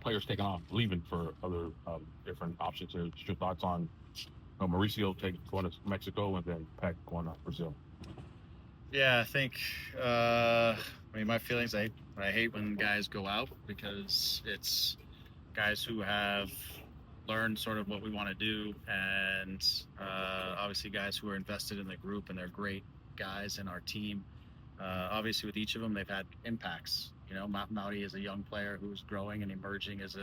players taking off, leaving for other different options. Just your thoughts on Mauricio going to Mexico and then Pec going to Brazil. Yeah, I think. My feelings. I hate when guys go out because it's guys who have learned sort of what we want to do, and obviously guys who are invested in the group and they're great guys in our team. Obviously, with each of them, they've had impacts. Mauti is a young player who's growing and emerging as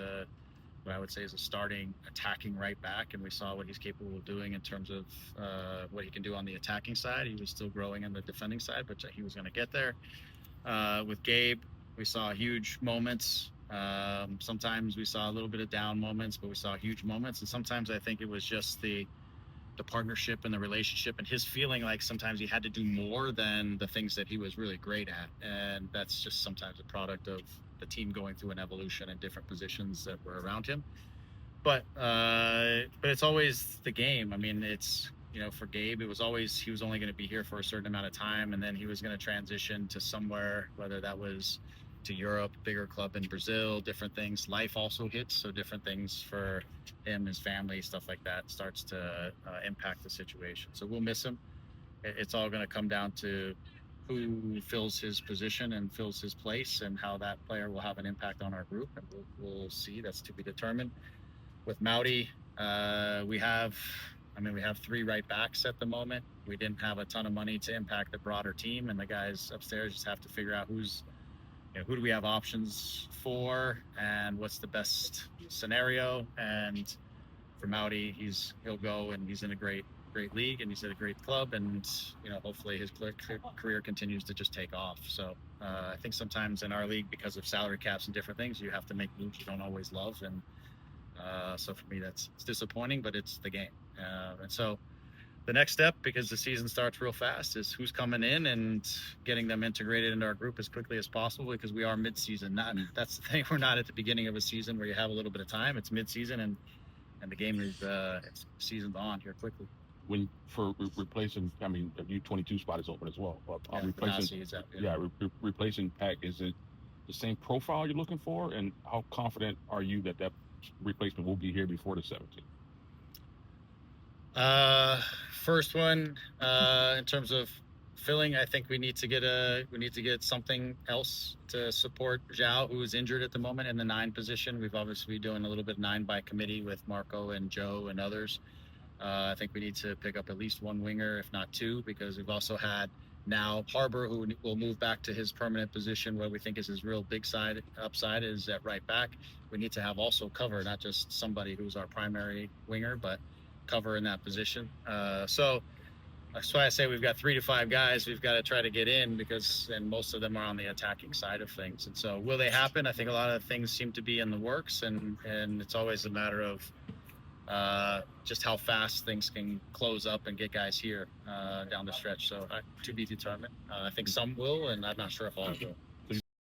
what I would say is a starting attacking right back, and we saw what he's capable of doing in terms of what he can do on the attacking side. He was still growing on the defending side, but he was going to get there. With Gabe, we saw huge moments. Sometimes we saw a little bit of down moments, but we saw huge moments, and sometimes I think it was just the partnership and the relationship and his feeling like sometimes he had to do more than the things that he was really great at, and that's just sometimes a product of the team going through an evolution in different positions that were around him. But it's always the game. I mean, it's for Gabe, it was always he was only going to be here for a certain amount of time, and then he was going to transition to somewhere, whether that was to Europe, bigger club in Brazil, different things. Life also hits, so different things for him, his family, stuff like that starts to impact the situation. So we'll miss him. It's all going to come down to who fills his position and fills his place, and how that player will have an impact on our group, and we'll see. That's to be determined. With Mauti, we have 3 right backs at the moment. We didn't have a ton of money to impact the broader team, and the guys upstairs just have to figure out who do we have options for and what's the best scenario. And for Mauti, he'll go, and he's in a great league, and he's at a great club, and hopefully his career continues to just take off. So I think sometimes in our league, because of salary caps and different things, you have to make moves you don't always love, and so for me it's disappointing, but it's the game. And so the next step, because the season starts real fast, is who's coming in and getting them integrated into our group as quickly as possible, because we are mid-season. That's the thing. We're not at the beginning of a season where you have a little bit of time. It's mid-season, and the game is season's on here quickly. When for replacing, I mean, the U22 spot is open as well. Replacing Pec, is it the same profile you're looking for, and how confident are you that replacement will be here before the 17th? First one, in terms of filling, I think we need to get something else to support Zhao, who is injured at the moment in the 9 position. We've obviously been doing a little bit 9 by committee with Marco and Joe and others. I think we need to pick up at least 1 winger, if not 2, because we've also had now Harbor, who will move back to his permanent position. What we think is his real big upside is at right back. We need to have also cover, not just somebody who's our primary winger, but cover in that position. So that's why I say we've got 3 to 5 guys we've got to try to get in, and most of them are on the attacking side of things. And so will they happen? I think a lot of things seem to be in the works, and it's always a matter of just how fast things can close up and get guys here down the stretch. So to be determined. I think some will, and I'm not sure if all will.